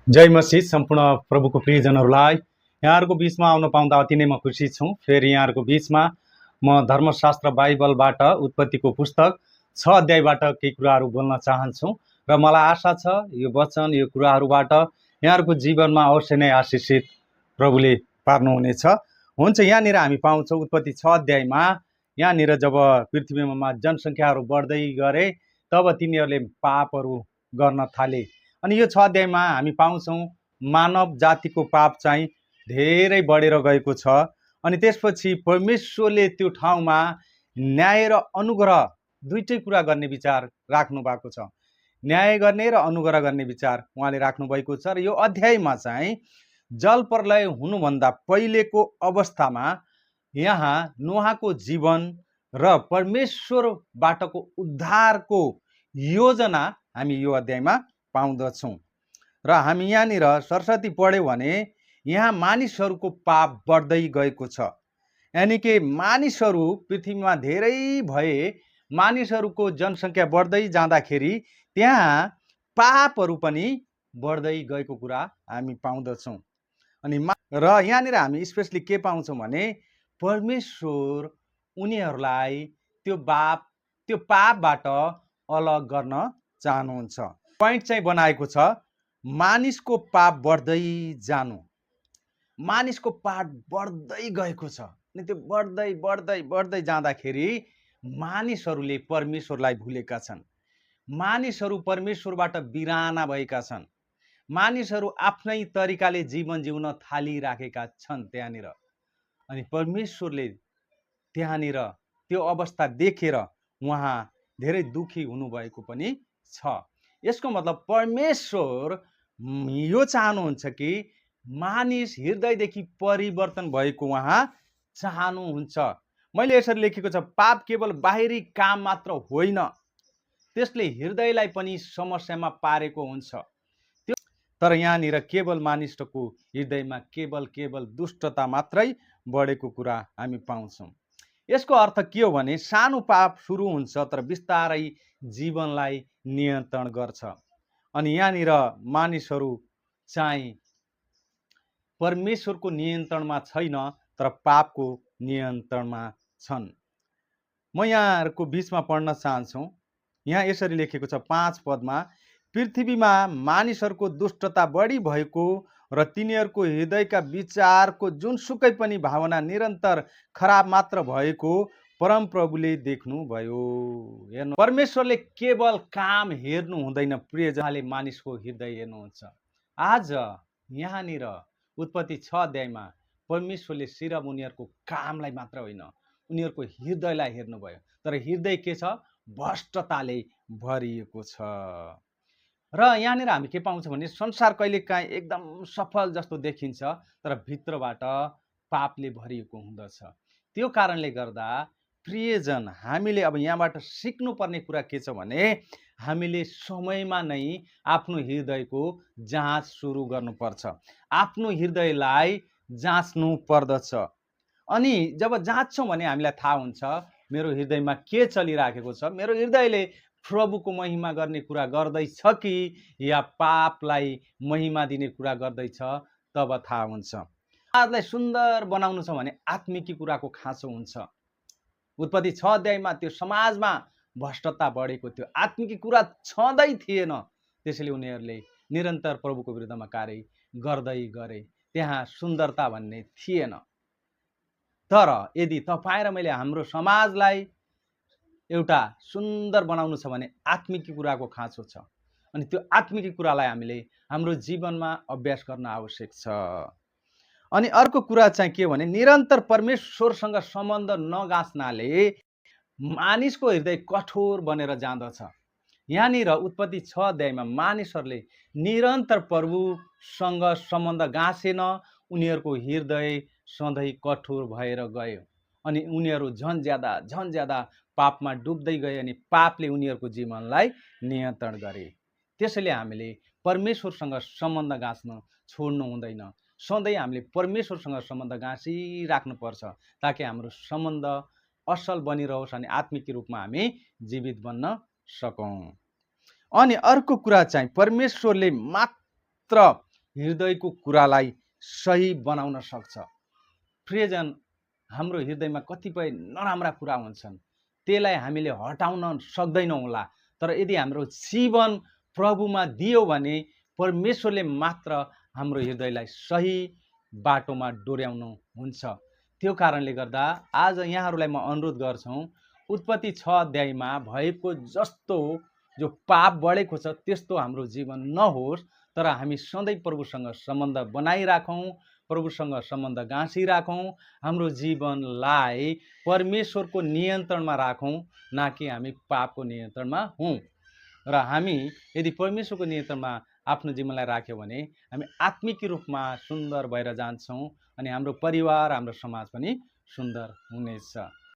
जय मसीह सम्पूर्ण प्रभुको प्रियजनहरूलाई यहाँहरूको बिचमा आउन पाउँदा अति नै म खुसी छु। फेरि यहाँहरूको बिचमा म धर्मशास्त्र बाइबलबाट उत्पत्तिको पुस्तक 6 अध्यायबाट केही कुराहरू बोल्न चाहन्छु र मलाई आशा छ यो वचन यो कुराहरूबाट यहाँहरूको जीवनमा अवश्य नै आशिषित प्रभुले पार्नुहुनेछ। हुन्छ, यहाँनिर हामी पाउँछौँ उत्पत्ति 6 अध्यायमा यहाँनिर जब पृथ्वीमा जनसङ्ख्याहरू बढ्दै गरे तब तिनीहरूले पापहरू गर्न थाले। अनि यो 6 अध्यायमा हामी पाउँछौँ मानव जातिको पाप चाहिँ धेरै बढेर गएको छ। अनि त्यसपछि परमेश्वरले त्यो ठाउँमा न्याय र अनुग्रह दुईटै कुरा गर्ने विचार राख्नु भएको छ। न्याय गर्ने र अनुग्रह गर्ने विचार उहाँले राख्नु भएको छ। र यो अध्यायमा चाहिँ जल प्रलय हुनुभन्दा पहिलेको अवस्थामा यहाँ नोहाको जीवन र परमेश्वरबाटको उद्धारको योजना हामी यो अध्यायमा पाउँदछौँ। र हामी यहाँनिर सरस्वती पढ्यौँ भने यहाँ मानिसहरूको पाप बढ्दै गएको छ। यानि कि मानिसहरू पृथ्वीमा धेरै भए, मानिसहरूको जनसङ्ख्या बढ्दै जाँदाखेरि त्यहाँ पापहरू पनि बढ्दै गएको कुरा हामी पाउँदछौँ। अनि र यहाँनिर हामी स्पेसली के पाउँछौँ भने परमेश्वर उनीहरूलाई त्यो पापबाट अलग गर्न चाहनुहुन्छ। पोइन्ट चाहिँ बनाएको छ मानिसको पाप बढ्दै जानु, मानिसको पाप बढ्दै गएको छ। अनि त्यो बढ्दै बढ्दै बढ्दै जाँदाखेरि मानिसहरूले परमेश्वरलाई भुलेका छन्, मानिसहरू परमेश्वरबाट बिराना भएका छन्, मानिसहरू आफ्नै तरिकाले जीवन जिउन थालिराखेका छन् त्यहाँनिर। अनि परमेश्वरले त्यहाँनिर त्यो अवस्था देखेर उहाँ धेरै दुखी हुनुभएको पनि छ। यसको मतलब परमेश्वर यो चाहनुहुन्छ कि मानिस हृदयदेखि परिवर्तन भएको उहाँ चाहनुहुन्छ। मैले यसरी लेखेको छ, पाप केवल बाहिरी काम मात्र होइन, त्यसले हृदयलाई पनि समस्यामा पारेको हुन्छ। तर यहाँनिर केवल मानिसको हृदयमा केवल दुष्टता मात्रै बढेको कुरा हामी पाउँछौँ। यसको अर्थ के हो भने सानो पाप सुरु हुन्छ तर बिस्तारै जीवनलाई नियन्त्रण गर्छ। अनि यहाँनिर मानिसहरू चाहिँ परमेश्वरको नियन्त्रणमा छैन तर पापको नियन्त्रणमा छन्। म यहाँहरूको बिचमा पढ्न चाहन्छु। यहाँ यसरी लेखेको छ 5 पदमा, पृथ्वीमा मानिसहरूको दुष्टता बढी भएको र तिनीहरूको हृदयका विचारको जुनसुकै पनि भावना निरन्तर खराब मात्र भएको परमप्रभुले देख्नुभयो। हेर्नु, परमेश्वरले केवल काम हेर्नु हुँदैन, प्रियजनले मानिसको हृदय हेर्नुहुन्छ। आज यहाँनिर उत्पत्ति 6 अध्यायमा परमेश्वरले सिर्फ उनीहरूको कामलाई मात्र होइन, उनीहरूको हृदयलाई हेर्नुभयो। तर हृदय के छ? भ्रष्टताले भरिएको छ। र यहाँनिर हामी के पाउँछौँ भने संसार कहिलेकाहीँ एकदम सफल जस्तो देखिन्छ तर भित्रबाट पापले भरिएको हुँदछ। त्यो कारणले गर्दा प्रियजन, हामीले अब यहाँबाट सिक्नुपर्ने कुरा के छ भने हामीले समयमा नै आफ्नो हृदयको जाँच सुरु गर्नुपर्छ, आफ्नो हृदयलाई जाँच्नु पर्दछ। अनि जब जाँच्छौँ भने हामीलाई थाहा हुन्छ मेरो हृदयमा के चलिराखेको छ, मेरो हृदयले प्रभुको महिमा गर्ने कुरा गर्दैछ कि या पापलाई महिमा दिने कुरा गर्दैछ, तब थाहा हुन्छ। समाजलाई सुन्दर बनाउनु छ भने आत्मिकी कुराको खाँचो हुन्छ। उत्पत्ति 6 अध्यायमा त्यो समाजमा भ्रष्टता बढेको थियो, आत्मिकी कुरा छँदै थिएन, त्यसैले उनीहरूले निरन्तर प्रभुको विरुद्धमा कार्य गर्दै गरे, त्यहाँ सुन्दरता भन्ने थिएन। तर यदि तपाईँ र मैले हाम्रो समाजलाई एउटा सुन्दर बनाउनु छ भने आत्मिकी कुराको खाँचो छ। अनि त्यो आत्मिकी कुरालाई हामीले हाम्रो जीवनमा अभ्यास गर्न आवश्यक छ। अनि अर्को कुरा चाहिँ के भने निरन्तर परमेश्वरसँग सम्बन्ध नगाँच्नाले मानिसको हृदय कठोर बनेर जाँदछ। यहाँनिर उत्पत्ति 6 अध्यायमा मानिसहरूले निरन्तर प्रभुसँग सम्बन्ध गाँसेन, उनीहरूको हृदय सधैँ कठोर भएर गयो। अनि उनीहरू झन् ज्यादा पापमा डुब्दै गए अनि पापले उनीहरूको जीवनलाई नियन्त्रण गरे। त्यसैले हामीले परमेश्वरसँग सम्बन्ध गाँच्न छोड्नु हुँदैन, सधैँ हामीले परमेश्वरसँग सम्बन्ध गाँसिराख्नुपर्छ ताकि हाम्रो सम्बन्ध असल बनिरहोस् अनि आत्मिक रूपमा हामी जीवित बन्न सकौँ। अनि अर्को कुरा चाहिँ परमेश्वरले मात्र हृदयको कुरालाई सही बनाउन सक्छ। प्रियजन, हाम्रो हृदयमा कतिपय नराम्रा कुरा हुन्छन्, त्यसलाई हामीले हटाउन सक्दैनौँ होला, तर यदि हाम्रो जीवन प्रभुमा दियो भने परमेश्वरले मात्र हाम्रो हृदयलाई सही बाटोमा डोर्याउनु हुन्छ। त्यो कारणले गर्दा आज यहाँहरूलाई म अनुरोध गर्छौँ, उत्पत्ति 6 अध्यायमा भएको जस्तो जो पाप बढेको छ त्यस्तो हाम्रो जीवन नहोस्, तर हामी सधैँ प्रभुसँग सम्बन्ध बनाइराखौँ, प्रभुसँग सम्बन्ध गाँसिराखौँ, हाम्रो जीवनलाई परमेश्वरको नियन्त्रणमा राखौँ, न कि हामी पापको नियन्त्रणमा हौँ। र हामी यदि परमेश्वरको नियन्त्रणमा आफ्नो जीवनलाई राख्यौँ भने हामी आत्मिक रूपमा सुन्दर भएर जान्छौँ अनि हाम्रो परिवार, हाम्रो समाज पनि सुन्दर हुनेछ।